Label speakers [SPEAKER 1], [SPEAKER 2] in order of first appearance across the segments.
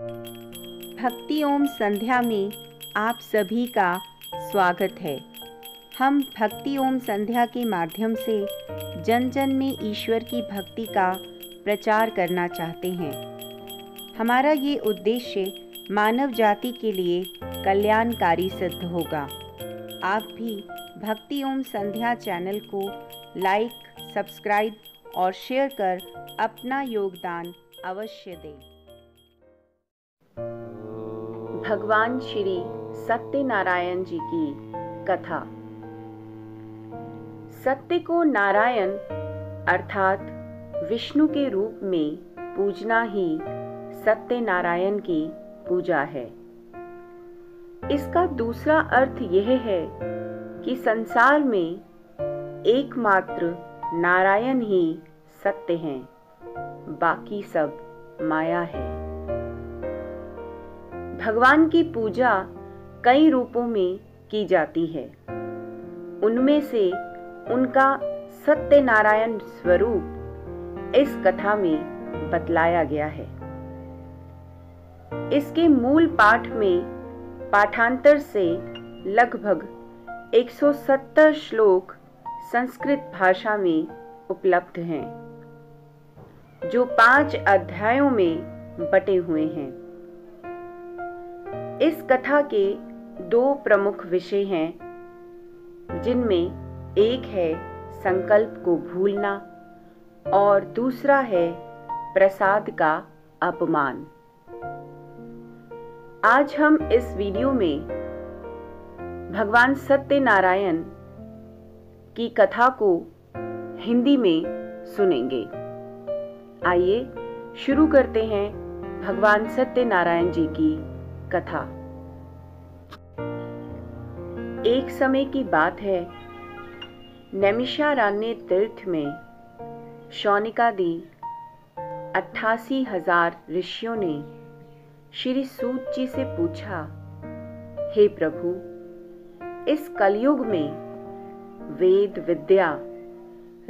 [SPEAKER 1] भक्ति ओम संध्या में आप सभी का स्वागत है। हम भक्ति ओम संध्या के माध्यम से जन जन में ईश्वर की भक्ति का प्रचार करना चाहते हैं। हमारा ये उद्देश्य मानव जाति के लिए कल्याणकारी सिद्ध होगा। आप भी भक्ति ओम संध्या चैनल को लाइक, सब्सक्राइब और शेयर कर अपना योगदान अवश्य दें। भगवान श्री सत्यनारायण जी की कथा। सत्य को नारायण अर्थात विष्णु के रूप में पूजना ही सत्यनारायण की पूजा है। इसका दूसरा अर्थ यह है कि संसार में एकमात्र नारायण ही सत्य हैं, बाकी सब माया है। भगवान की पूजा कई रूपों में की जाती है। उनमें से उनका सत्यनारायण स्वरूप इस कथा में बतलाया गया है। इसके मूल पाठ में पाठांतर से लगभग 170 श्लोक संस्कृत भाषा में उपलब्ध हैं, जो 5 अध्यायों में बटे हुए हैं। इस कथा के 2 प्रमुख विषय हैं, जिनमें एक है संकल्प को भूलना और दूसरा है प्रसाद का अपमान। आज हम इस वीडियो में भगवान सत्यनारायण की कथा को हिंदी में सुनेंगे। आइए शुरू करते हैं भगवान सत्यनारायण जी की कथा। एक समय की बात है, नैमिषारण्य तीर्थ में शौनिकादि 88,000 ऋषियों ने श्री सूत जी से पूछा, हे प्रभु, इस कलयुग में वेद विद्या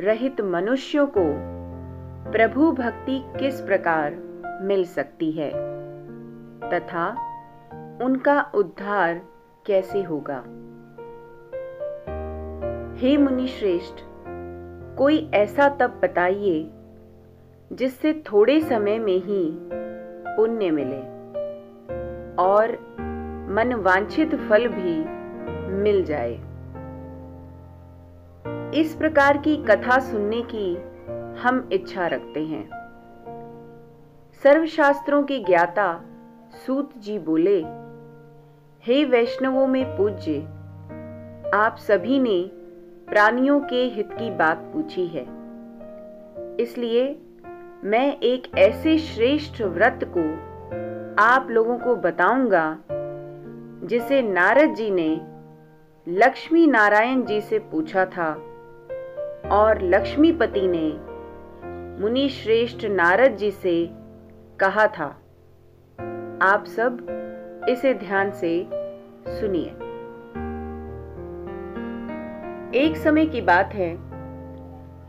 [SPEAKER 1] रहित मनुष्यों को प्रभु भक्ति किस प्रकार मिल सकती है तथा उनका उद्धार कैसे होगा? हे मुनि श्रेष्ठ, कोई ऐसा तप बताइए जिससे थोड़े समय में ही पुण्य मिले और मनवांछित फल भी मिल जाए। इस प्रकार की कथा सुनने की हम इच्छा रखते हैं। सर्वशास्त्रों के ज्ञाता सूत जी बोले, हे वैष्णवों में पूज्य, आप सभी ने प्राणियों के हित की बात पूछी है, इसलिए मैं एक ऐसे श्रेष्ठ व्रत को आप लोगों को बताऊंगा जिसे नारद जी ने लक्ष्मी नारायण जी से पूछा था और लक्ष्मीपति ने मुनि श्रेष्ठ नारद जी से कहा था। आप सब इसे ध्यान से सुनिए। एक समय की बात है,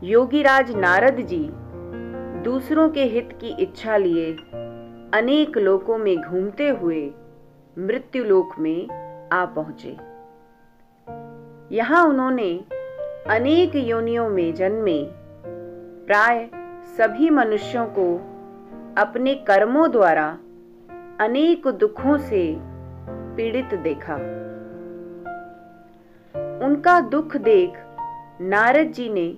[SPEAKER 1] योगीराज नारद जी दूसरों के हित की इच्छा लिए अनेक लोकों में घूमते हुए मृत्युलोक में आ पहुंचे। यहां उन्होंने अनेक योनियों में जन्मे प्राय सभी मनुष्यों को अपने कर्मों द्वारा अनेक दुखों से पीड़ित देखा। उनका दुख देख नारद जी ने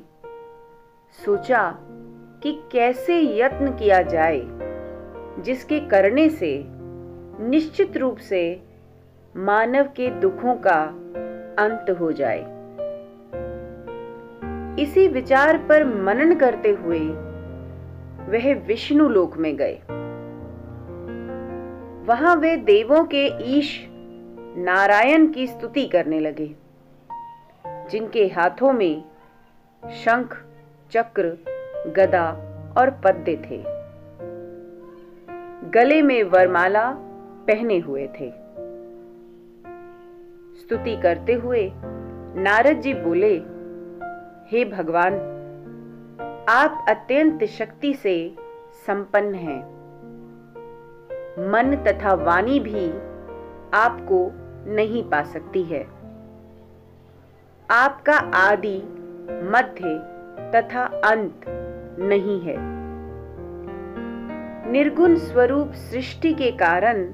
[SPEAKER 1] सोचा कि कैसे यत्न किया जाए जिसके करने से निश्चित रूप से मानव के दुखों का अंत हो जाए। इसी विचार पर मनन करते हुए वह विष्णु लोक में गए। वहां वे देवों के ईश नारायण की स्तुति करने लगे, जिनके हाथों में शंख, चक्र, गदा और पद्य थे। गले में वरमाला पहने हुए थे। स्तुति करते हुए नारद जी बोले, हे भगवान, आप अत्यंत शक्ति से संपन्न हैं। मन तथा वाणी भी आपको नहीं पा सकती है। आपका आदि, मध्य तथा अंत नहीं है। निर्गुण स्वरूप सृष्टि के कारण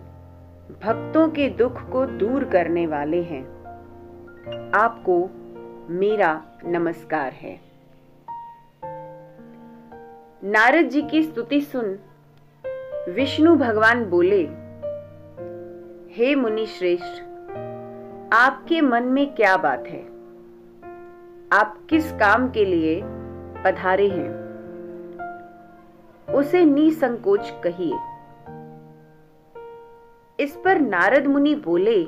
[SPEAKER 1] भक्तों के दुख को दूर करने वाले हैं। आपको मेरा नमस्कार है। नारद जी की स्तुति सुन विष्णु भगवान बोले, हे मुनि श्रेष्ठ, आपके मन में क्या बात है? आप किस काम के लिए पधारे हैं? उसे निसंकोच कहिए। इस पर नारद मुनि बोले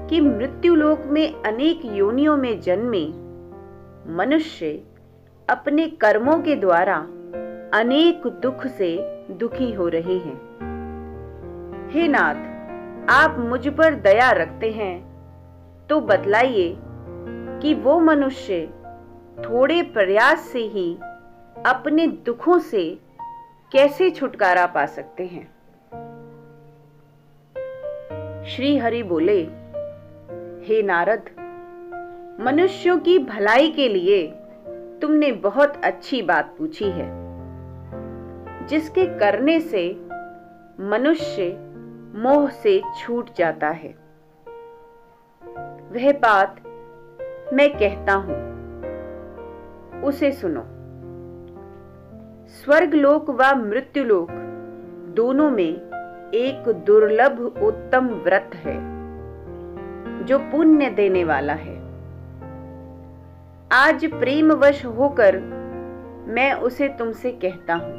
[SPEAKER 1] कि मृत्युलोक में अनेक योनियों में जन्मे मनुष्य अपने कर्मों के द्वारा अनेक दुख से दुखी हो रहे हैं। हे नाथ, आप मुझ पर दया रखते हैं तो बतलाइए कि वो मनुष्य थोड़े प्रयास से ही अपने दुखों से कैसे छुटकारा पा सकते हैं। श्री हरि बोले, हे नारद, मनुष्यों की भलाई के लिए तुमने बहुत अच्छी बात पूछी है, जिसके करने से मनुष्य मोह से छूट जाता है। वह बात मैं कहता हूं, उसे सुनो। स्वर्गलोक व मृत्युलोक दोनों में एक दुर्लभ उत्तम व्रत है जो पुण्य देने वाला है। आज प्रेमवश होकर मैं उसे तुमसे कहता हूं।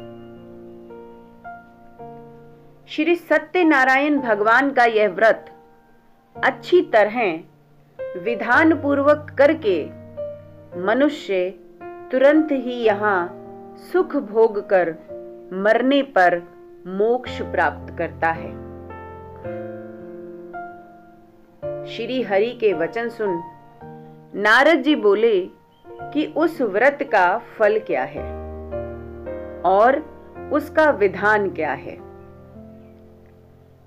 [SPEAKER 1] श्री सत्यनारायण भगवान का यह व्रत अच्छी तरह विधान पूर्वक करके मनुष्य तुरंत ही यहां सुख भोग कर मरने पर मोक्ष प्राप्त करता है। श्री हरि के वचन सुन नारद जी बोले कि उस व्रत का फल क्या है और उसका विधान क्या है।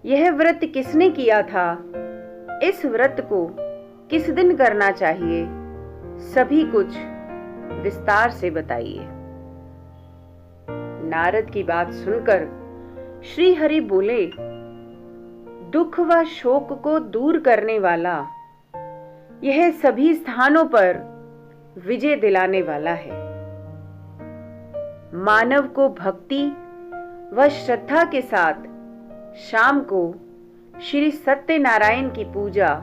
[SPEAKER 1] यह व्रत किसने किया था, इस व्रत को किस दिन करना चाहिए, सभी कुछ विस्तार से बताइए। नारद की बात सुनकर श्री हरि बोले, दुख व शोक को दूर करने वाला यह सभी स्थानों पर विजय दिलाने वाला है। मानव को भक्ति व श्रद्धा के साथ शाम को श्री सत्यनारायण की पूजा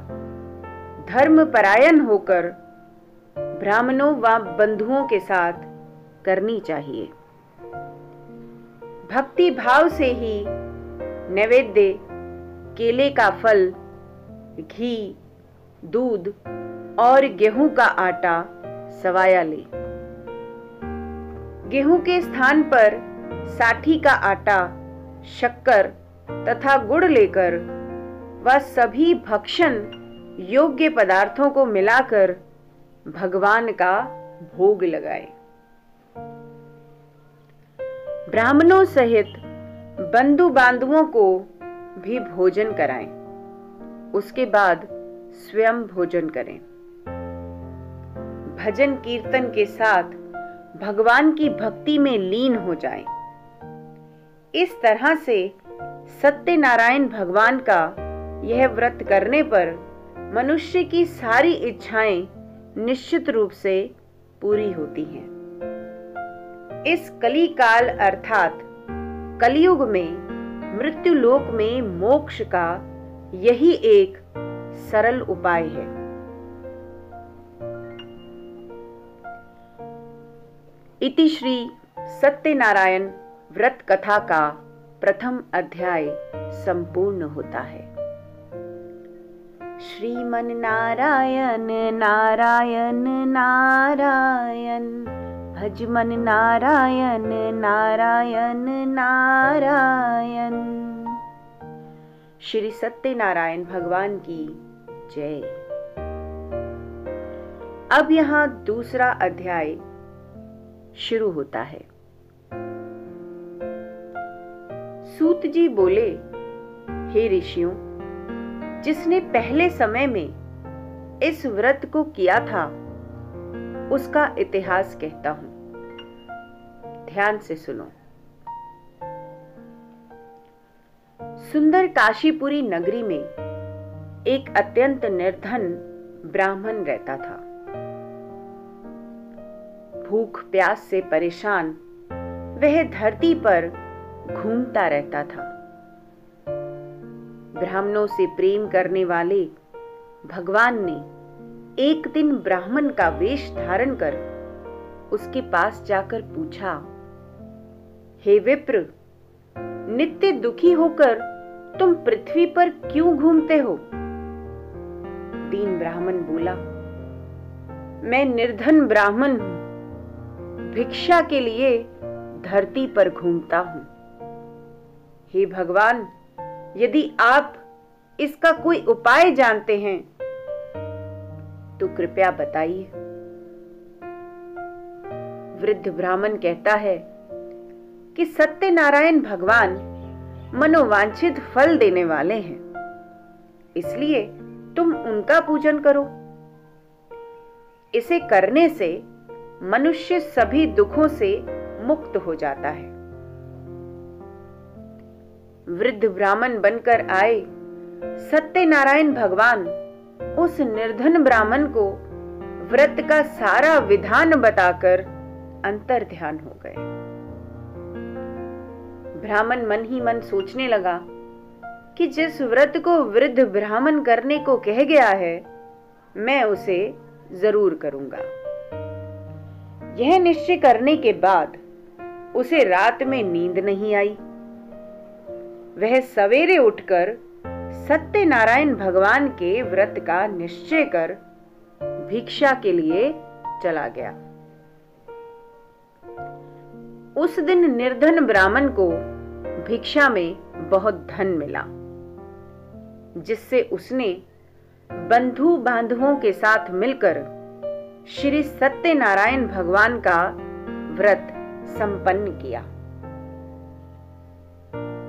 [SPEAKER 1] धर्मपरायण होकर ब्राह्मणों व बंधुओं के साथ करनी चाहिए। भक्ति भाव से ही नैवेद्य, केले का फल, घी, दूध और गेहूं का आटा सवाया ले। गेहूं के स्थान पर साठी का आटा, शक्कर तथा गुड़ लेकर वह सभी भक्षण योग्य पदार्थों को मिलाकर भगवान का भोग लगाए। ब्राह्मणों सहित बंधु बांधवों को भी भोजन कराएं। उसके बाद स्वयं भोजन करें। भजन कीर्तन के साथ भगवान की भक्ति में लीन हो जाएं। इस तरह से सत्यनारायण भगवान का यह व्रत करने पर मनुष्य की सारी इच्छाएं निश्चित रूप से पूरी होती हैं। इस कली काल अर्थात कलयुग में मृत्यु लोक में मोक्ष का यही एक सरल उपाय है। इति श्री सत्यनारायण व्रत कथा का प्रथम अध्याय संपूर्ण होता है। श्रीमन नारायण नारायण नारायण, भज मन नारायण नारायण नारायण। श्री सत्यनारायण भगवान की जय। अब यहां दूसरा अध्याय शुरू होता है। सूत जी बोले, हे ऋषियों, जिसने पहले समय में इस व्रत को किया था उसका इतिहास कहता हूं, ध्यान से सुनो। सुंदर काशीपुरी नगरी में एक अत्यंत निर्धन ब्राह्मण रहता था। भूख प्यास से परेशान वह धरती पर घूमता रहता था। ब्राह्मणों से प्रेम करने वाले भगवान ने एक दिन ब्राह्मण का वेश धारण कर उसके पास जाकर पूछा, हे विप्र, नित्य दुखी होकर तुम पृथ्वी पर क्यों घूमते हो? दीन ब्राह्मण बोला, मैं निर्धन ब्राह्मण हूं, भिक्षा के लिए धरती पर घूमता हूं। हे भगवान, यदि आप इसका कोई उपाय जानते हैं तो कृपया बताइए। वृद्ध ब्राह्मण कहता है कि सत्यनारायण भगवान मनोवांछित फल देने वाले हैं, इसलिए तुम उनका पूजन करो। इसे करने से मनुष्य सभी दुखों से मुक्त हो जाता है। वृद्ध ब्राह्मण बनकर आए सत्यनारायण भगवान उस निर्धन ब्राह्मण को व्रत का सारा विधान बताकर अंतर ध्यान हो गए। ब्राह्मण मन ही मन सोचने लगा कि जिस व्रत को वृद्ध ब्राह्मण करने को कह गया है, मैं उसे जरूर करूंगा। यह निश्चय करने के बाद उसे रात में नींद नहीं आई। वह सवेरे उठकर सत्यनारायण भगवान के व्रत का निश्चय कर भिक्षा के लिए चला गया। उस दिन निर्धन ब्राह्मण को भिक्षा में बहुत धन मिला, जिससे उसने बंधु बांधवों के साथ मिलकर श्री सत्यनारायण भगवान का व्रत संपन्न किया।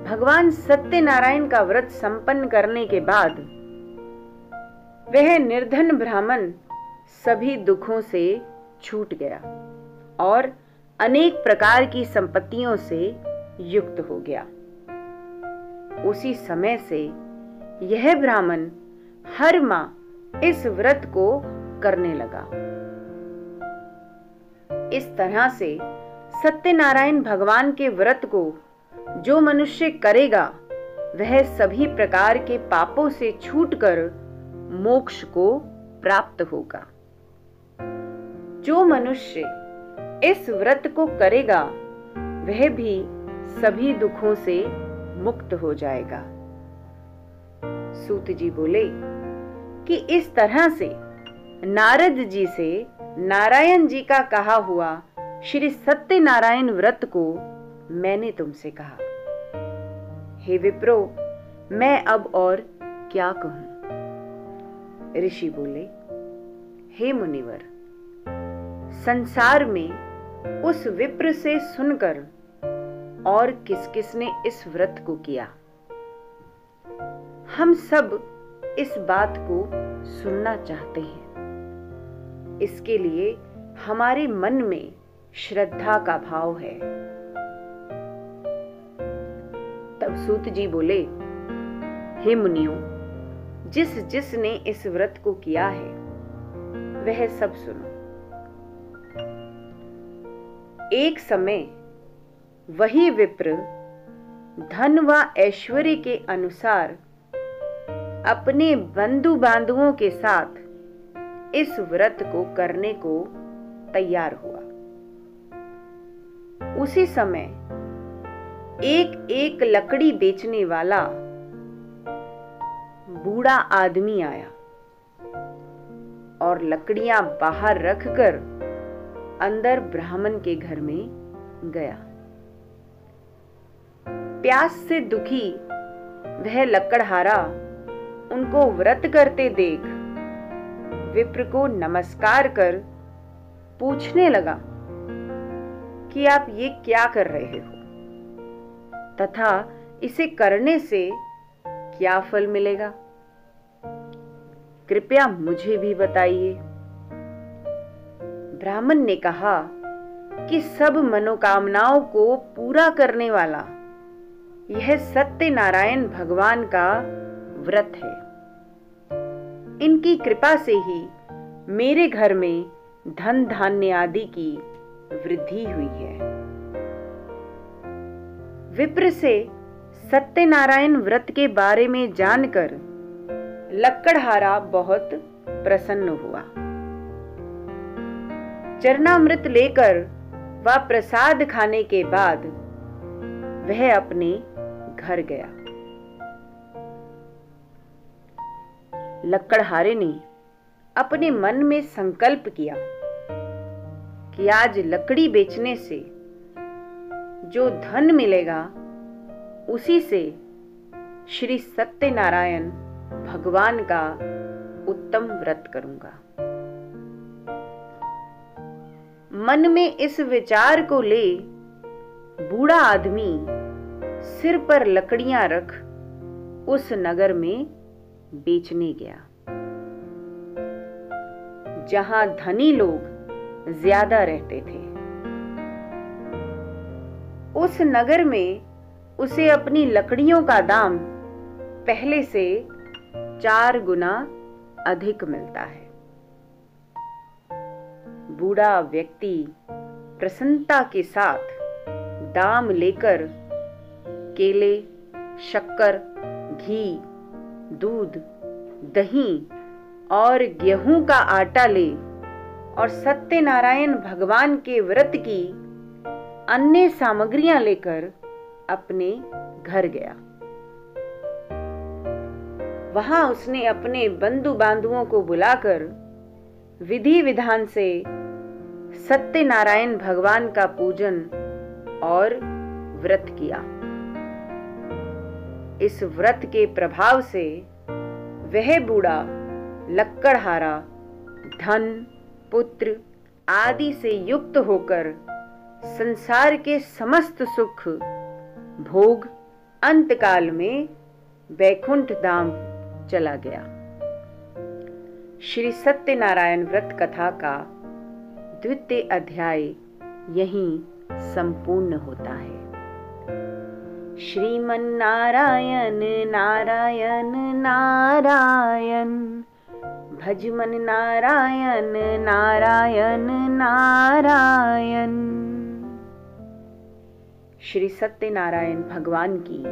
[SPEAKER 1] भगवान सत्यनारायण का व्रत संपन्न करने के बाद वह निर्धन ब्राह्मण सभी दुखों से छूट गया और अनेक प्रकार की संपत्तियों से युक्त हो गया। उसी समय से यह ब्राह्मण हर माह इस व्रत को करने लगा। इस तरह से सत्यनारायण भगवान के व्रत को जो मनुष्य करेगा वह सभी प्रकार के पापों से छूटकर मोक्ष को प्राप्त होगा। जो मनुष्य इस व्रत को करेगा वह भी सभी दुखों से मुक्त हो जाएगा। सूत जी बोले कि इस तरह से नारद जी से नारायण जी का कहा हुआ श्री सत्यनारायण व्रत को मैंने तुमसे कहा। हे विप्रो, मैं अब और क्या कहूं? ऋषि बोले, हे मुनिवर, संसार में उस विप्र से सुनकर और किस किस ने इस व्रत को किया? हम सब इस बात को सुनना चाहते हैं। इसके लिए हमारे मन में श्रद्धा का भाव है। तब सूत जी बोले, हे मुनियों, जिस जिसने इस व्रत को किया है वह सब सुनो। एक समय वही विप्र धन व ऐश्वर्य के अनुसार अपने बंधु बांधवों के साथ इस व्रत को करने को तैयार हुआ। उसी समय एक एक लकड़ी बेचने वाला बूढ़ा आदमी आया और लकड़ियां बाहर रखकर अंदर ब्राह्मण के घर में गया। प्यास से दुखी वह लकड़हारा उनको व्रत करते देख विप्र को नमस्कार कर पूछने लगा कि आप ये क्या कर रहे हो तथा इसे करने से क्या फल मिलेगा? कृपया मुझे भी बताइए। ब्राह्मण ने कहा कि सब मनोकामनाओं को पूरा करने वाला यह सत्यनारायण भगवान का व्रत है। इनकी कृपा से ही मेरे घर में धन धान्य आदि की वृद्धि हुई है। विप्र से सत्यनारायण व्रत के बारे में जानकर लक्कड़हारा बहुत प्रसन्न हुआ। चरणामृत लेकर वह प्रसाद खाने के बाद वह अपने घर गया। लक्कड़हारे ने अपने मन में संकल्प किया कि आज लकड़ी बेचने से जो धन मिलेगा उसी से श्री सत्यनारायण भगवान का उत्तम व्रत करूंगा। मन में इस विचार को ले बूढ़ा आदमी सिर पर लकड़ियां रख उस नगर में बेचने गया, जहां धनी लोग ज्यादा रहते थे। उस नगर में उसे अपनी लकड़ियों का दाम पहले से 4 गुना अधिक मिलता है। बूढ़ा व्यक्ति प्रसन्नता के साथ दाम लेकर केले, शक्कर, घी, दूध, दही और गेहूं का आटा ले और सत्यनारायण भगवान के व्रत की अन्य सामग्रियां लेकर अपने घर गया। वहां उसने अपने बंधु बांधुओं को बुलाकर विधि विधान से सत्यनारायण भगवान का पूजन और व्रत किया। इस व्रत के प्रभाव से वह बूढ़ा लक्कड़हारा धन, पुत्र आदि से युक्त होकर संसार के समस्त सुख भोग अंतकाल में वैकुंठ धाम चला गया। श्री सत्यनारायण व्रत कथा का 2य अध्याय यहीं संपूर्ण होता है। श्रीमन नारायण नारायण नारायण, भजमन नारायण नारायण नारायण। श्री सत्यनारायण भगवान की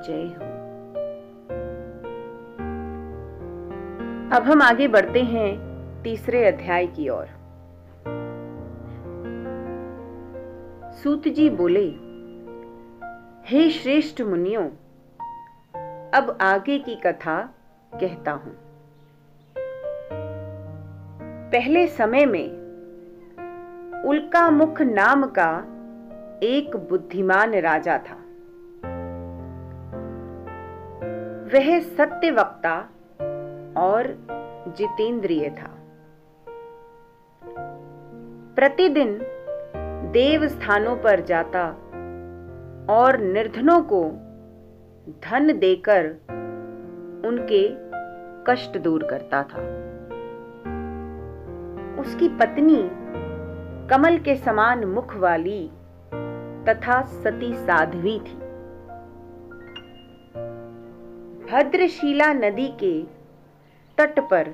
[SPEAKER 1] जय हो। अब हम आगे बढ़ते हैं 3रे अध्याय की ओर। सूत जी बोले, हे श्रेष्ठ मुनियों, अब आगे की कथा कहता हूं। पहले समय में उल्कामुख नाम का एक बुद्धिमान राजा था। वह सत्यवक्ता और जितेंद्रिय था। प्रतिदिन देव स्थानों पर जाता और निर्धनों को धन देकर उनके कष्ट दूर करता था। उसकी पत्नी कमल के समान मुख वाली तथा सती साध्वी थी। भद्रशीला नदी के तट पर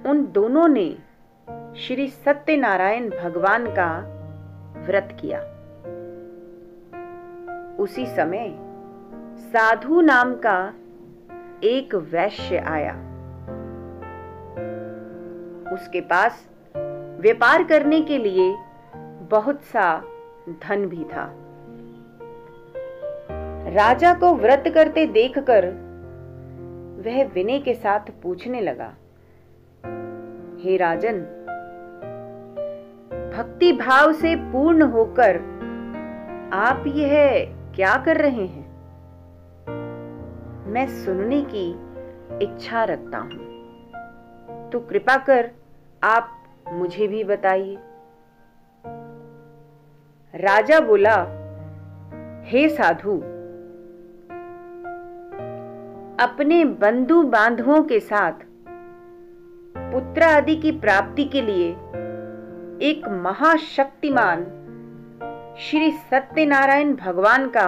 [SPEAKER 1] उन दोनों ने श्री सत्यनारायण भगवान का व्रत किया। उसी समय साधु नाम का एक वैश्य आया। उसके पास व्यापार करने के लिए बहुत सा धन भी था। राजा को व्रत करते देखकर वह विनय के साथ पूछने लगा, हे राजन, भक्ति भाव से पूर्ण होकर आप यह क्या कर रहे हैं? मैं सुनने की इच्छा रखता हूं, तो कृपा कर आप मुझे भी बताइए। राजा बोला, हे साधु, अपने बंधु बांधवों के साथ पुत्र आदि की प्राप्ति के लिए एक महाशक्तिमान श्री सत्यनारायण भगवान का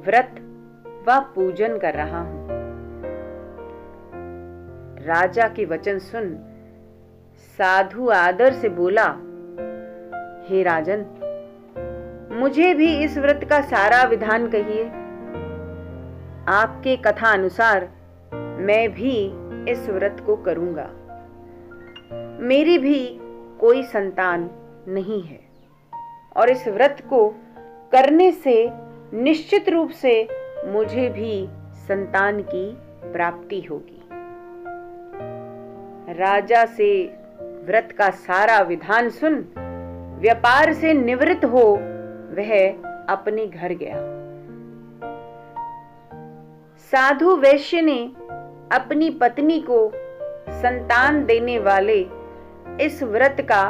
[SPEAKER 1] व्रत व पूजन कर रहा हूं। राजा के वचन सुन साधु आदर से बोला, हे राजन, मुझे भी इस व्रत का सारा विधान कहिए। आपके कथा अनुसार मैं भी इस व्रत को करूंगा। मेरी भी कोई संतान नहीं है और इस व्रत को करने से निश्चित रूप से मुझे भी संतान की प्राप्ति होगी। राजा से व्रत का सारा विधान सुन व्यापार से निवृत्त हो वह अपने घर गया। साधु वैश्य ने अपनी पत्नी को संतान देने वाले इस व्रत का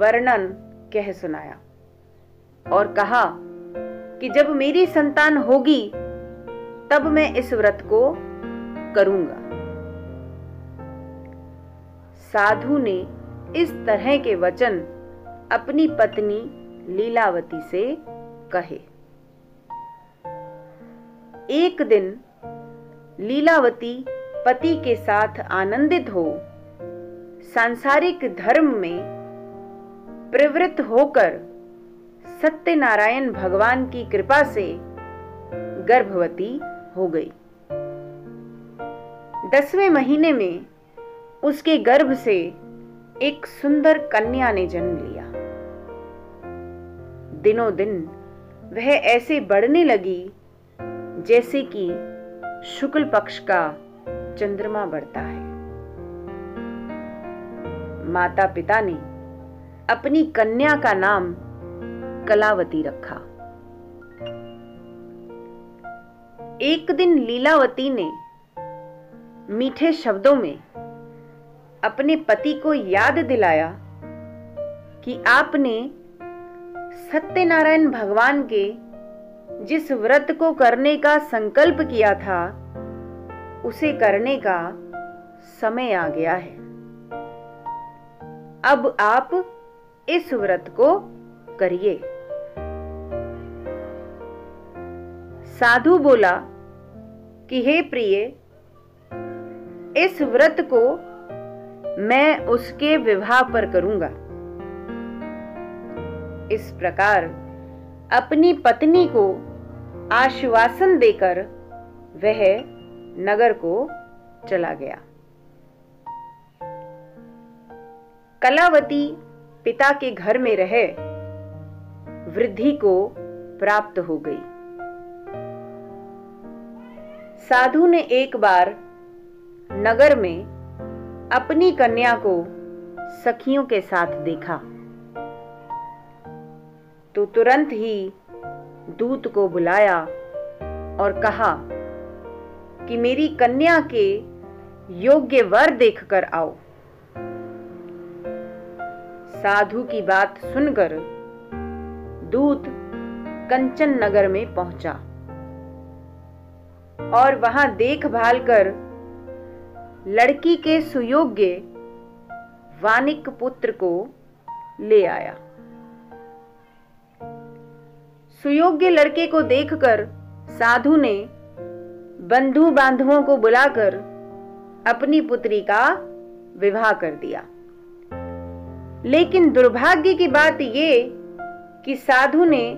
[SPEAKER 1] वर्णन कह सुनाया और कहा कि जब मेरी संतान होगी तब मैं इस व्रत को करूंगा। साधु ने इस तरह के वचन अपनी पत्नी लीलावती से कहे। एक दिन लीलावती पति के साथ आनंदित हो सांसारिक धर्म में प्रवृत्त होकर सत्यनारायण भगवान की कृपा से गर्भवती हो गई। 10वें महीने में उसके गर्भ से एक सुंदर कन्या ने जन्म लिया। दिनों दिन वह ऐसे बढ़ने लगी जैसे कि शुक्ल पक्ष का चंद्रमा बढ़ता है। माता पिता ने अपनी कन्या का नाम कलावती रखा। एक दिन लीलावती ने मीठे शब्दों में अपने पति को याद दिलाया कि आपने सत्यनारायण भगवान के जिस व्रत को करने का संकल्प किया था उसे करने का समय आ गया है। अब आप इस व्रत को करिए। साधु बोला कि हे प्रिय, इस व्रत को मैं उसके विवाह पर करूंगा। इस प्रकार अपनी पत्नी को आश्वासन देकर वह नगर को चला गया। कलावती पिता के घर में रहे वृद्धि को प्राप्त हो गई। साधु ने एक बार नगर में अपनी कन्या को सखियों के साथ देखा तो तुरंत ही दूत को बुलाया और कहा कि मेरी कन्या के योग्य वर देखकर आओ। साधु की बात सुनकर दूत कंचन नगर में पहुंचा और वहां देखभाल कर लड़की के सुयोग्य वानिक पुत्र को ले आया। सुयोग्य लड़के को देखकर साधु ने बंधु बांधवों को बुलाकर अपनी पुत्री का विवाह कर दिया। लेकिन दुर्भाग्य की बात ये कि साधु ने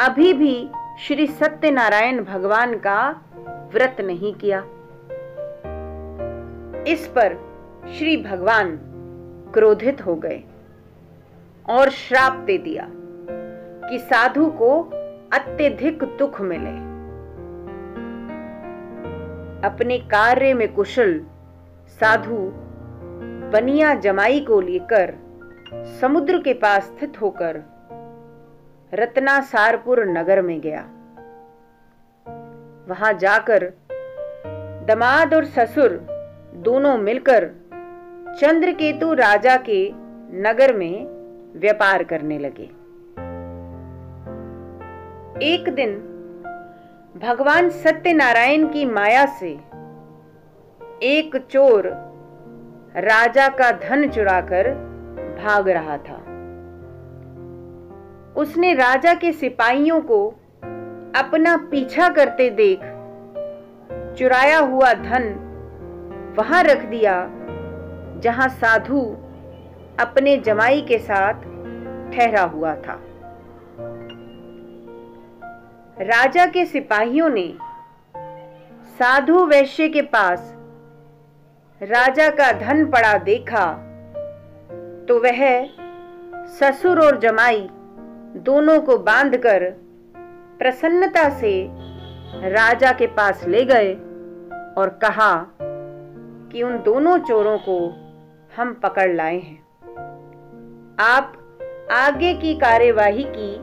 [SPEAKER 1] अभी भी श्री सत्यनारायण भगवान का व्रत नहीं किया। इस पर श्री भगवान क्रोधित हो गए और श्राप दे दिया कि साधु को अत्यधिक दुख मिले। अपने कार्य में कुशल साधु बनिया जमाई को लेकर समुद्र के पास स्थित होकर रत्नासारपुर नगर में गया। वहां जाकर दामाद और ससुर दोनों मिलकर चंद्रकेतु राजा के नगर में व्यापार करने लगे। एक दिन भगवान सत्यनारायण की माया से एक चोर राजा का धन चुराकर भाग रहा था। उसने राजा के सिपाहियों को अपना पीछा करते देख चुराया हुआ धन वहां रख दिया जहां साधु अपने जमाई के साथ ठहरा हुआ था। राजा के सिपाहियों ने साधु वैश्य के पास राजा का धन पड़ा देखा तो वह ससुर और जमाई दोनों को बांधकर प्रसन्नता से राजा के पास ले गए और कहा कि उन दोनों चोरों को हम पकड़ लाए हैं, आप आगे की कार्यवाही की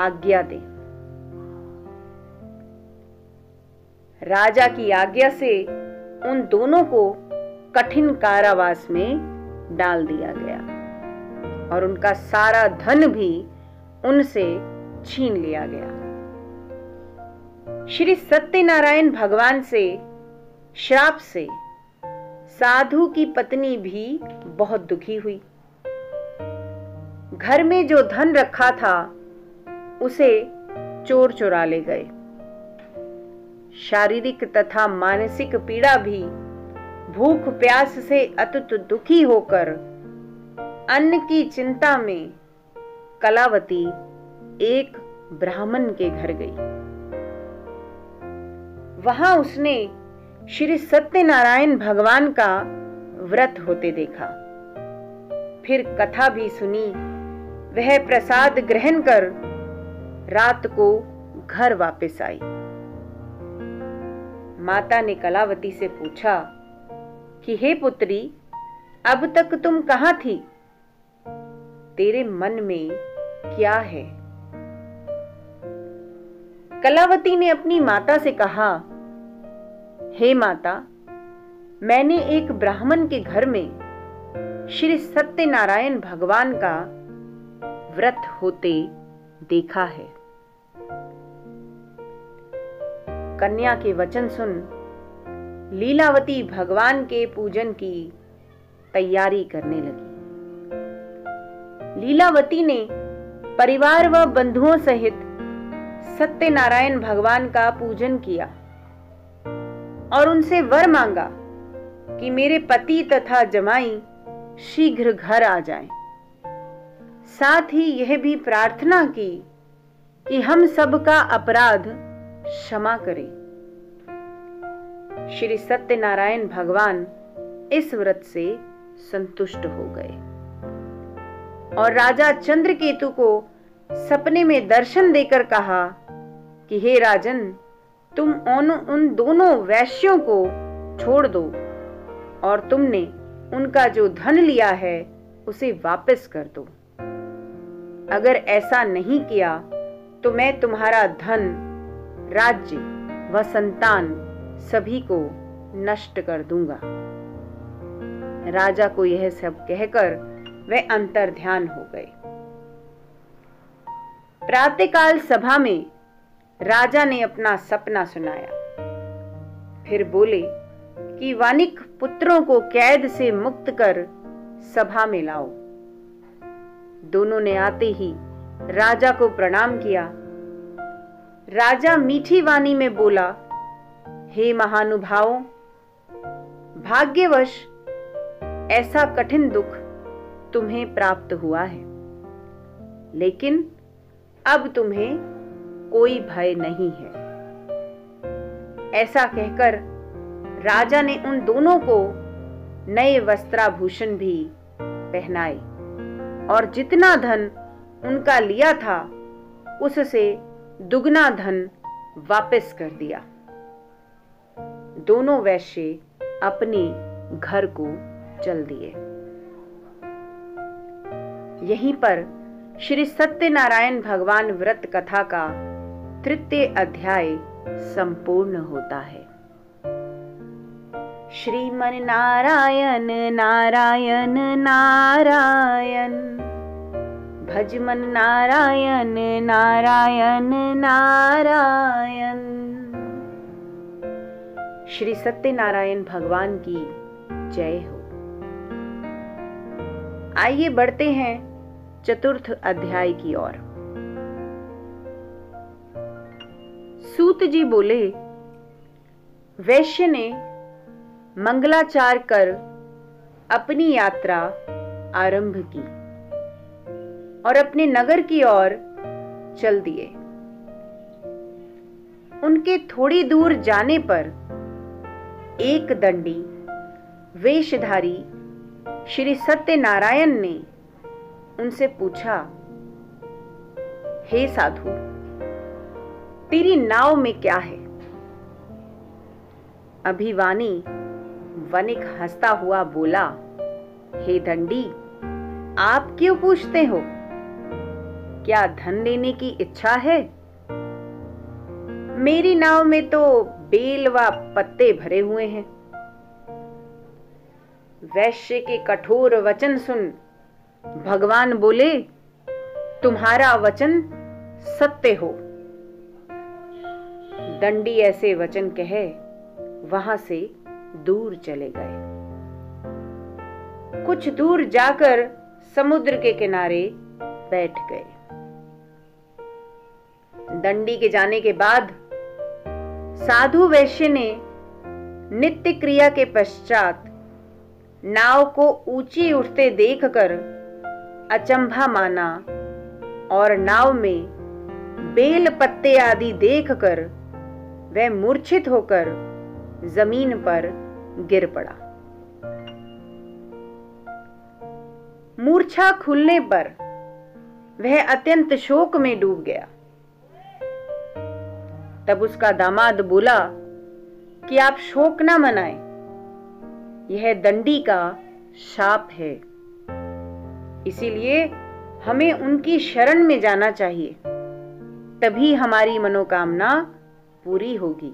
[SPEAKER 1] आज्ञा दें। राजा की आज्ञा से उन दोनों को कठिन कारावास में डाल दिया गया और उनका सारा धन भी उनसे छीन लिया गया। श्री सत्यनारायण भगवान से श्राप से साधु की पत्नी भी बहुत दुखी हुई। घर में जो धन रखा था उसे चोर चुरा ले गए। शारीरिक तथा मानसिक पीड़ा भी भूख प्यास से अत्यंत दुखी होकर अन्न की चिंता में कलावती एक ब्राह्मण के घर गई। वहां उसने श्री सत्यनारायण भगवान का व्रत होते देखा, फिर कथा भी सुनी। वह प्रसाद ग्रहण कर रात को घर वापस आई। माता ने कलावती से पूछा कि हे पुत्री, अब तक तुम कहां थी? तेरे मन में क्या है? कलावती ने अपनी माता से कहा, हे माता, मैंने एक ब्राह्मण के घर में श्री सत्यनारायण भगवान का व्रत होते देखा है। कन्या के वचन सुन लीलावती भगवान के पूजन की तैयारी करने लगी। लीलावती ने परिवार व बंधुओं सहित सत्यनारायण भगवान का पूजन किया और उनसे वर मांगा कि मेरे पति तथा जमाई शीघ्र घर आ जाएं। साथ ही यह भी प्रार्थना की कि हम सबका अपराध क्षमा करें। श्री सत्यनारायण भगवान इस व्रत से संतुष्ट हो गए और राजा चंद्रकेतु को सपने में दर्शन देकर कहा कि हे राजन, तुम उन दोनों वैश्यों को छोड़ दो और तुमने उनका जो धन लिया है उसे वापस कर दो। अगर ऐसा नहीं किया तो मैं तुम्हारा धन, राज्य व संतान सभी को नष्ट कर दूंगा। राजा को यह सब कहकर वे अंतर्ध्यान हो गए। प्रातःकाल सभा में राजा ने अपना सपना सुनाया। फिर बोले कि वानिक पुत्रों को कैद से मुक्त कर सभा में लाओ। दोनों ने आते ही राजा को प्रणाम किया। राजा मीठी वाणी में बोला, हे महानुभावों, भाग्यवश ऐसा कठिन दुख तुम्हें प्राप्त हुआ है, लेकिन अब तुम्हें कोई भय नहीं है। ऐसा कहकर राजा ने उन दोनों को नए वस्त्राभूषण भी पहनाए और जितना धन उनका लिया था उससे दुगना धन वापस कर दिया। दोनों वैश्य अपने घर को चल दिए। यहीं पर श्री सत्यनारायण भगवान व्रत कथा का तृतीय अध्याय संपूर्ण होता है। श्रीमन नारायण नारायण नारायण, भजमन नारायण नारायण नारायण। श्री सत्यनारायण भगवान की जय हो। आइए बढ़ते हैं चतुर्थ अध्याय की ओर। सूत जी बोले, वैश्य ने मंगलाचार कर अपनी यात्रा आरंभ की और अपने नगर की ओर चल दिए। उनके थोड़ी दूर जाने पर एक दंडी वेशधारी श्री सत्यनारायण ने उनसे पूछा, हे साधु, तेरी नाव में क्या है? अभिवानी वणिक हंसता हुआ बोला, हे दंडी, आप क्यों पूछते हो? क्या धन लेने की इच्छा है? मेरी नाव में तो बेल व पत्ते भरे हुए हैं। वैश्य के कठोर वचन सुन भगवान बोले, तुम्हारा वचन सत्य हो। दंडी ऐसे वचन कहे वहां से दूर चले गए। कुछ दूर जाकर समुद्र के किनारे बैठ गए। दंडी के जाने के बाद साधु वैश्य ने नित्य क्रिया के पश्चात नाव को ऊंची उठते देखकर अचंभा माना और नाव में बेल पत्ते आदि देखकर वह मूर्छित होकर जमीन पर गिर पड़ा। मूर्छा खुलने पर वह अत्यंत शोक में डूब गया। तब उसका दामाद बोला कि आप शोक न मनाएं, यह दंडी का शाप है, इसीलिए हमें उनकी शरण में जाना चाहिए, तभी हमारी मनोकामना पूरी होगी।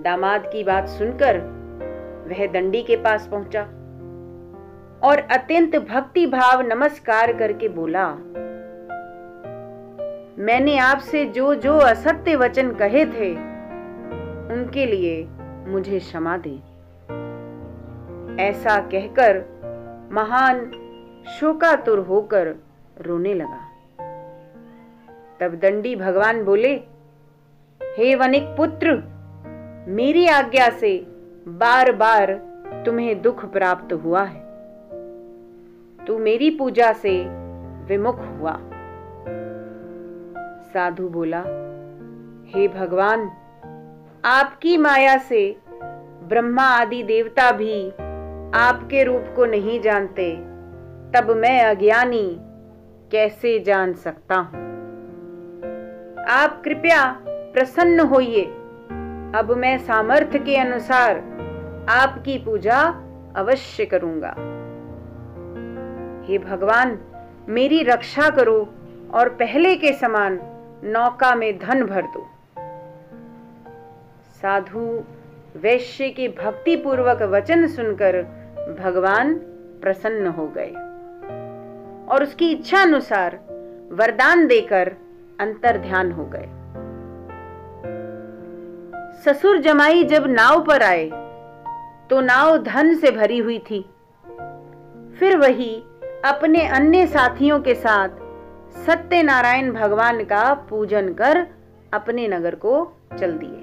[SPEAKER 1] दामाद की बात सुनकर वह दंडी के पास पहुंचा और अत्यंत भक्ति भाव नमस्कार करके बोला, मैंने आपसे जो जो असत्य वचन कहे थे उनके लिए मुझे क्षमा दे। ऐसा कहकर महान शोकातुर होकर रोने लगा। तब दंडी भगवान बोले, हे वणिक पुत्र, मेरी आज्ञा से बार बार तुम्हें दुख प्राप्त हुआ है। तू मेरी पूजा से विमुख हुआ। साधु बोला, हे भगवान, आपकी माया से ब्रह्मा आदि देवता भी आपके रूप को नहीं जानते, तब मैं अज्ञानी कैसे जान सकता हूं? आप कृपया प्रसन्न होइए। अब मैं सामर्थ्य के अनुसार आपकी पूजा अवश्य करूंगा। हे भगवान, मेरी रक्षा करो और पहले के समान नौका में धन भर दो। साधु वैश्य के भक्ति पूर्वक वचन सुनकर भगवान प्रसन्न हो गए और उसकी इच्छा अनुसार वरदान देकर अंतर्ध्यान हो गए। ससुर जमाई जब नाव पर आए तो नाव धन से भरी हुई थी। फिर वही अपने अन्य साथियों के साथ सत्यनारायण भगवान का पूजन कर अपने नगर को चल दिए।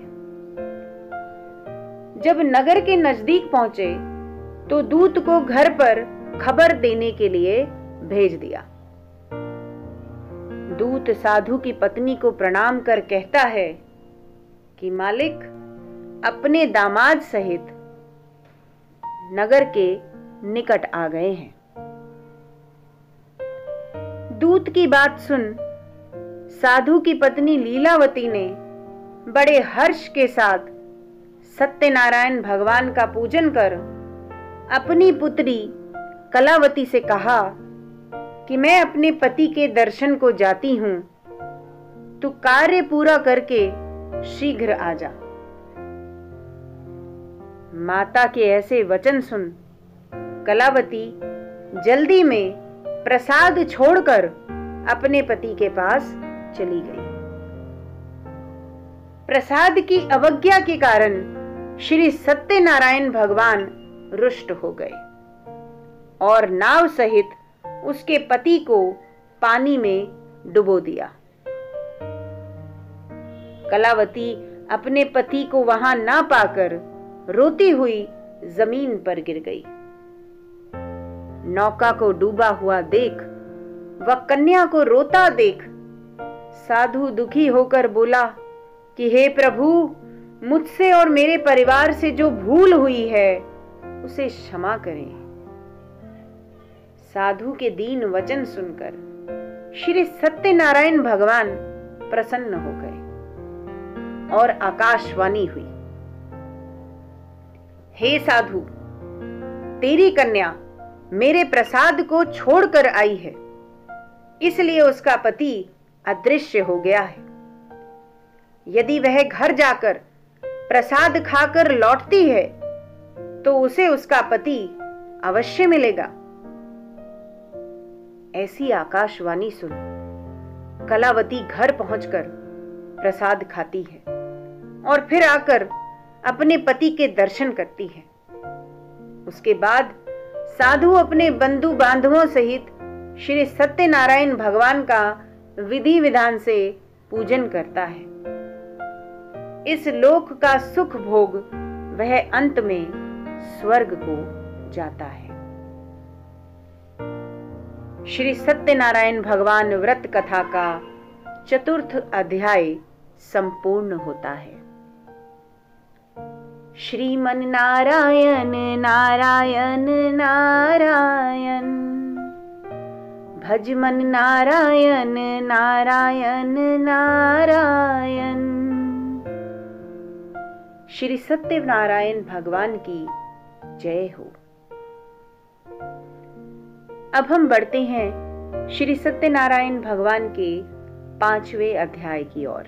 [SPEAKER 1] जब नगर के नजदीक पहुंचे तो दूत को घर पर खबर देने के लिए भेज दिया। दूत साधु की पत्नी को प्रणाम कर कहता है कि मालिक अपने दामाद सहित नगर के निकट आ गए हैं। दूत की बात सुन साधु की पत्नी लीलावती ने बड़े हर्ष के साथ सत्यनारायण भगवान का पूजन कर अपनी पुत्री कलावती से कहा कि मैं अपने पति के दर्शन को जाती हूं, तू कार्य पूरा करके शीघ्र आ जा। माता के ऐसे वचन सुन कलावती जल्दी में प्रसाद छोड़कर अपने पति के पास चली गई। प्रसाद की अवज्ञा के कारण श्री सत्यनारायण भगवान रुष्ट हो गए और नाव सहित उसके पति को पानी में डुबो दिया। कलावती अपने पति को वहां ना पाकर रोती हुई जमीन पर गिर गई। नौका को डूबा हुआ देख व कन्या को रोता देख साधु दुखी होकर बोला कि हे प्रभु, मुझसे और मेरे परिवार से जो भूल हुई है उसे क्षमा करें। साधु के दीन वचन सुनकर श्री सत्यनारायण भगवान प्रसन्न हो गए और आकाशवाणी हुई, हे साधु, तेरी कन्या मेरे प्रसाद को छोड़कर आई है, इसलिए उसका पति अदृश्य हो गया है। यदि वह घर जाकर प्रसाद खाकर लौटती है तो उसे उसका पति अवश्य मिलेगा। ऐसी आकाशवाणी सुन कलावती घर पहुंचकर प्रसाद खाती है और फिर आकर अपने पति के दर्शन करती है। उसके बाद साधु अपने बंधु बांधवों सहित श्री सत्यनारायण भगवान का विधि विधान से पूजन करता है। इस लोक का सुख भोग वह अंत में स्वर्ग को जाता है। श्री सत्यनारायण भगवान व्रत कथा का चतुर्थ अध्याय संपूर्ण होता है। श्रीमन नारायण नारायण नारायण, भज मन नारायण नारायण नारायण। श्री सत्यनारायण भगवान की जय हो। अब हम बढ़ते हैं श्री सत्यनारायण भगवान के 5वें अध्याय की ओर।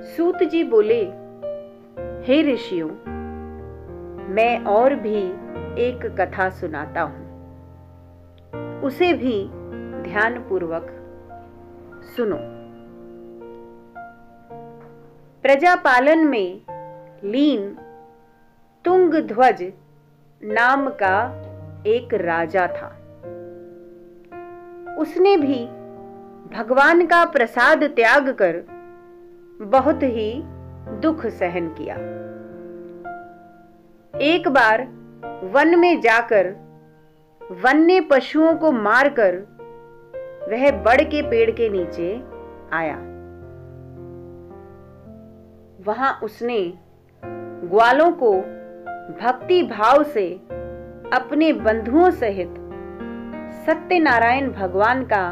[SPEAKER 1] सूत जी बोले, हे ऋषियों, मैं और भी एक कथा सुनाता हूं, उसे भी ध्यानपूर्वक सुनो। प्रजापालन में लीन तुंगध्वज नाम का एक राजा था। उसने भी भगवान का प्रसाद त्याग कर बहुत ही दुख सहन किया। एक बार वन में जाकर वन्य पशुओं को मारकर वह बड़ के पेड़ के नीचे आया। वहां उसने ग्वालों को भक्ति भाव से अपने बंधुओं सहित सत्यनारायण भगवान का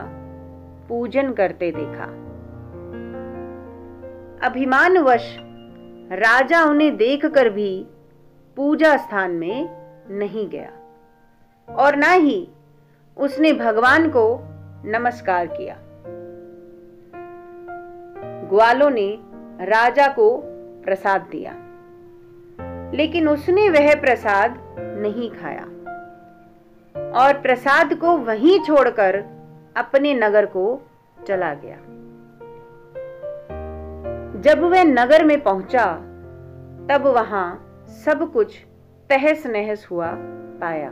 [SPEAKER 1] पूजन करते देखा। अभिमानवश राजा उन्हें देखकर भी पूजा स्थान में नहीं गया और ना ही उसने भगवान को नमस्कार किया। ग्वालों ने राजा को प्रसाद दिया, लेकिन उसने वह प्रसाद नहीं खाया और प्रसाद को वहीं छोड़कर अपने नगर को चला गया। जब वह नगर में पहुंचा तब वहां सब कुछ तहस नहस हुआ पाया,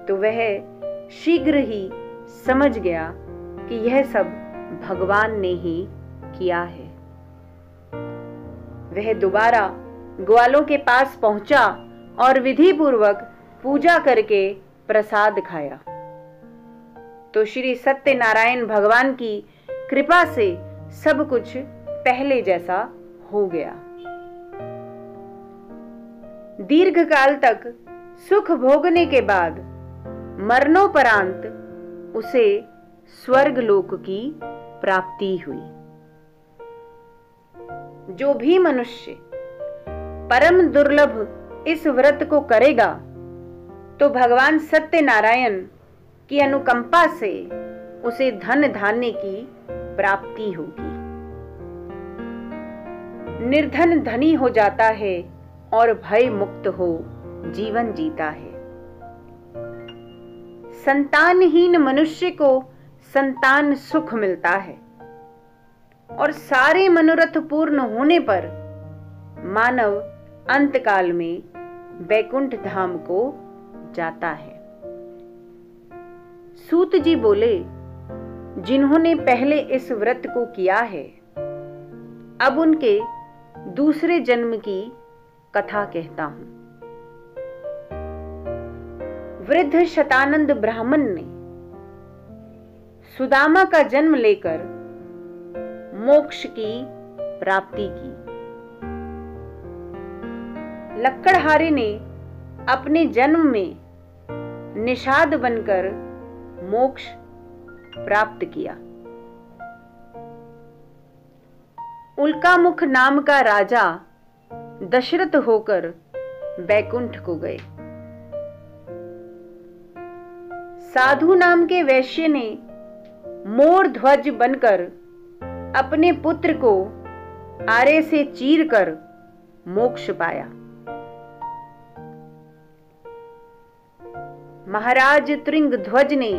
[SPEAKER 1] तो वह शीघ्र ही समझ गया कि यह सब भगवान ने ही किया है। वह दोबारा ग्वालों के पास पहुंचा और विधि पूर्वक पूजा करके प्रसाद खाया, तो श्री सत्यनारायण भगवान की कृपा से सब कुछ पहले जैसा हो गया। दीर्घ काल तक सुख भोगने के बाद मरणोपरांत उसे स्वर्गलोक की प्राप्ति हुई। जो भी मनुष्य परम दुर्लभ इस व्रत को करेगा तो भगवान सत्यनारायण की अनुकंपा से उसे धन धान्य की प्राप्ति होगी। निर्धन धनी हो जाता है और भय मुक्त हो जीवन जीता है। संतानहीन मनुष्य को संतान सुख मिलता है और सारे मनोरथ पूर्ण होने पर मानव अंतकाल में बैकुंठ धाम को जाता है। सूत जी बोले, जिन्होंने पहले इस व्रत को किया है, अब उनके दूसरे जन्म की कथा कहता हूं। वृद्ध शतानंद ब्राह्मण ने सुदामा का जन्म लेकर मोक्ष की प्राप्ति की। लक्कड़हारे ने अपने जन्म में निषाद बनकर मोक्ष प्राप्त किया। उल्कामुख नाम का राजा दशरथ होकर बैकुंठ को गए। साधु नाम के वैश्य ने मोर ध्वज बनकर अपने पुत्र को आरे से चीरकर मोक्ष पाया। महाराज त्रिंगध्वज ने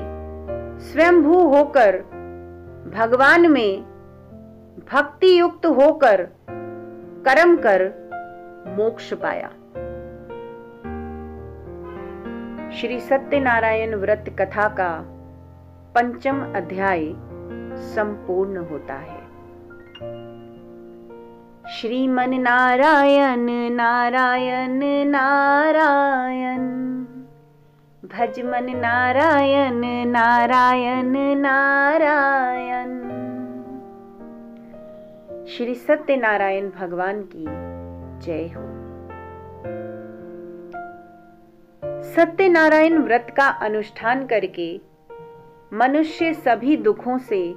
[SPEAKER 1] स्वयंभू होकर भगवान में भक्ति युक्त होकर कर्म कर मोक्ष पाया। श्री सत्यनारायण व्रत कथा का 5वां अध्याय संपूर्ण होता है। श्रीमन नारायण नारायण नारायण, भजमन नारायण नारायण नारायण। श्री सत्यनारायण भगवान की जय हो। सत्यनारायण व्रत का अनुष्ठान करके मनुष्य सभी दुखों से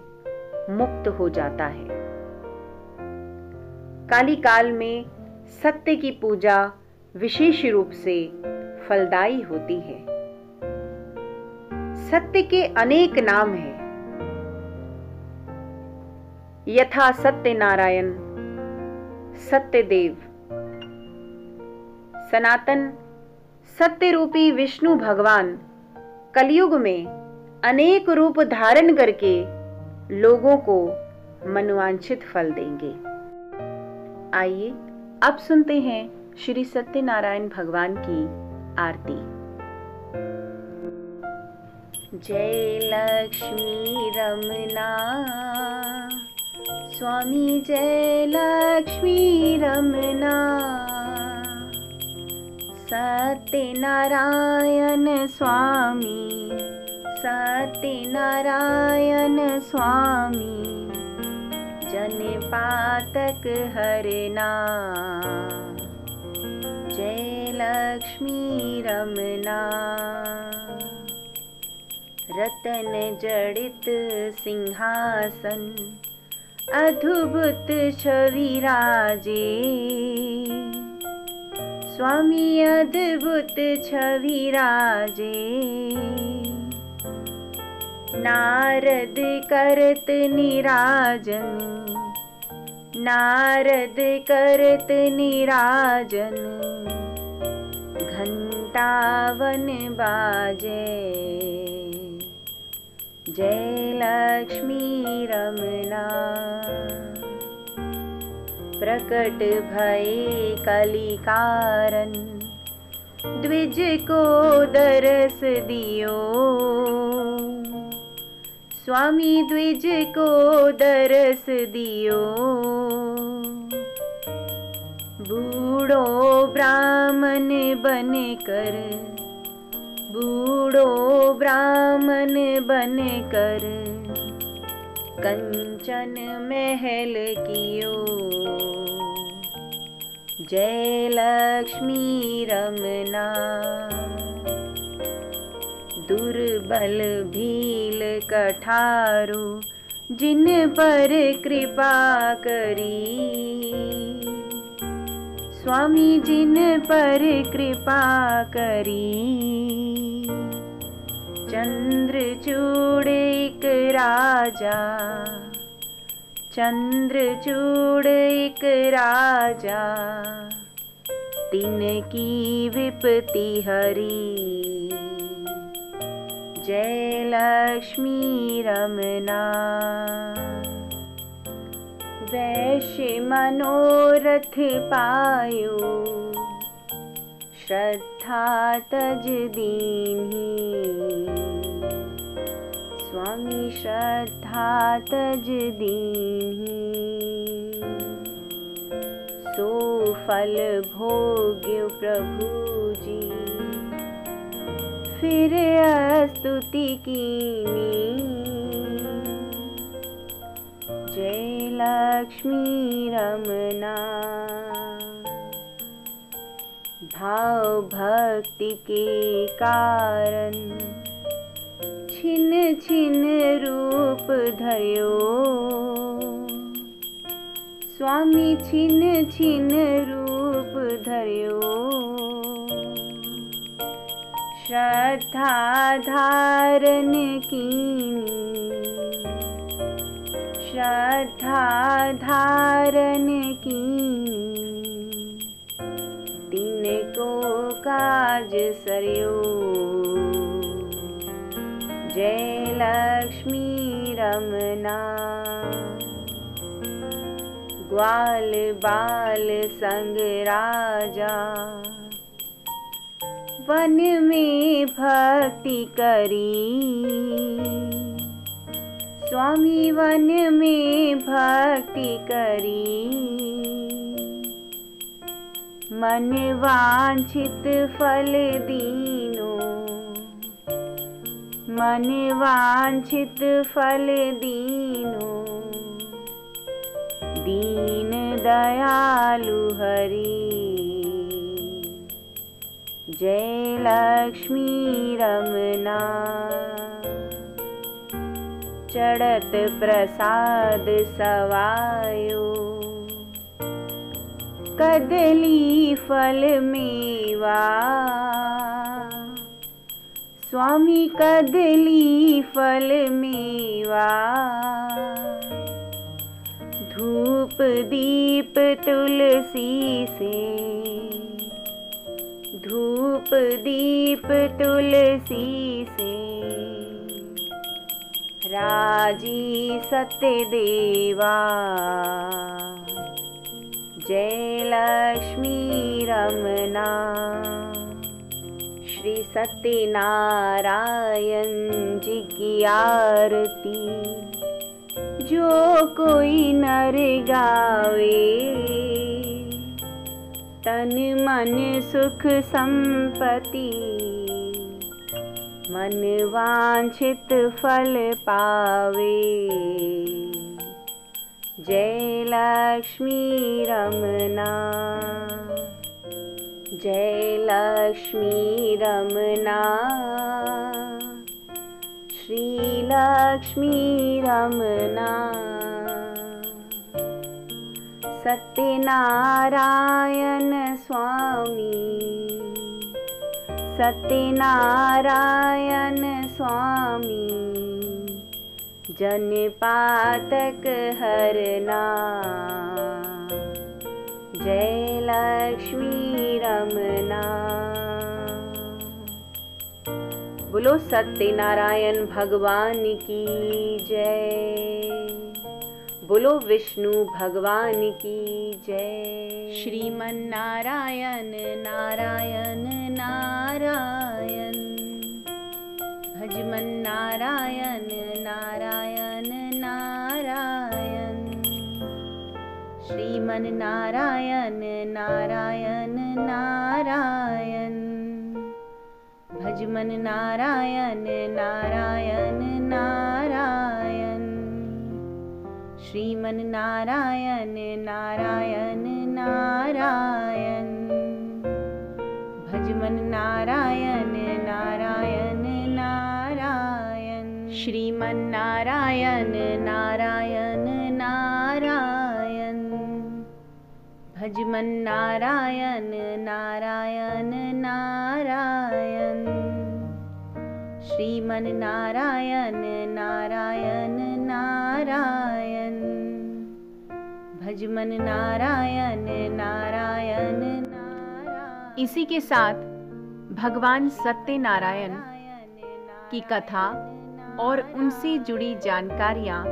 [SPEAKER 1] मुक्त हो जाता है। काली काल में सत्य की पूजा विशेष रूप से फलदायी होती है। सत्य के अनेक नाम हैं, यथा सत्यनारायण, सत्यदेव। सनातन सत्य रूपी विष्णु भगवान कलयुग में अनेक रूप धारण करके लोगों को मनोवांछित फल देंगे। आइए अब सुनते हैं श्री सत्यनारायण भगवान की आरती। जय लक्ष्मी रमना स्वामी, जय लक्ष्मी रमना। सत्यनारायण स्वामी, सत्यनारायण स्वामी, जन पातक हरना। जय लक्ष्मी रमना। रतन जड़ित सिंहासन, अद्भुत छवि राजे। स्वामी अद्भुत छवि राजे। नारद करत निराजन, नारद करत निराजन। घंटावन बाजे। जय लक्ष्मी रमना। प्रकट भये कलिकारन, द्विज को दरस दियो। स्वामी द्विज को दरस दियो। बूढ़ो ब्राह्मण बनकर, बूढ़ो ब्राह्मण बनकर, कंचन महल कियो। जय लक्ष्मी रमना। दुर्बल भील कठारो, जिन पर कृपा करी। स्वामी जिन पर कृपा करी। चंद्रचूड़ एक राजा, चंद्रचूड़ एक राजा। तिनकी विपत्ति हरी। जय लक्ष्मी रमना। वैश्य मनोरथ पायो, श्रद्धा तज दीन्ही। स्वामी श्रद्धा तज दीन्ही, सो फल भोग्यो प्रभु जी। फिर स्तुति कीनी, जय लक्ष्मी रमना। भाव भक्ति के कारण छिन छिन रूप धर्यो। स्वामी छिन छिन रूप धर्यो, श्रद्धा धारण कीनी। श्रद्धा धारण कीनी, तिनको काज सरयो। जय लक्ष्मी रमना। ग्वाल बाल संग राजा, वन में भक्ति करी। स्वामी वन में भक्ति करी, मन वांछित फल दीनो। मन वांछित फल दीनो, दीन दयालु हरि। जय लक्ष्मी रमना। चढ़त प्रसाद सवायो, कदली फल मेवा। स्वामी कदली फल मेवा, धूप दीप तुलसी से। धूप दीप तुलसी से, राजी सत्य देवा। जय लक्ष्मी रमना। श्री सत्यनारायण जी की आरती, जो कोई नर गावे। तन मन सुख संपत्ति, मन वांछित फल पावे। जय लक्ष्मी रमना। जय लक्ष्मी रमना। श्री लक्ष्मी रमना। सत्यनारायण स्वामी, सत्यनारायण स्वामी। जन पातक हरना। जय लक्ष्मी रमना। बोलो सत्यनारायण भगवान की जय। बोलो विष्णु भगवान की जय। श्रीमन नारायण नारायण नारायण, भजमन नारायण नारायण नारायण। श्रीमन नारायण नारायण नारायण, भजमन नारायण नारायण नारायण। श्रीमन नारायण नारायण नारायण, भजमन नारायण नारायण नारायण। श्रीमन नारायण नारायण नारायण, भजमन नारायण नारायण नारायण। श्रीमन नारायण नारायण नारायण, भजमन नारायण नारायण नारायण। इसी के साथ भगवान सत्यनारायण की कथा और उनसे जुड़ी जानकारियाँ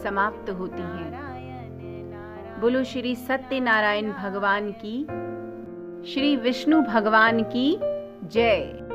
[SPEAKER 1] समाप्त होती हैं। बोलो श्री सत्यनारायण भगवान की, श्री विष्णु भगवान की जय।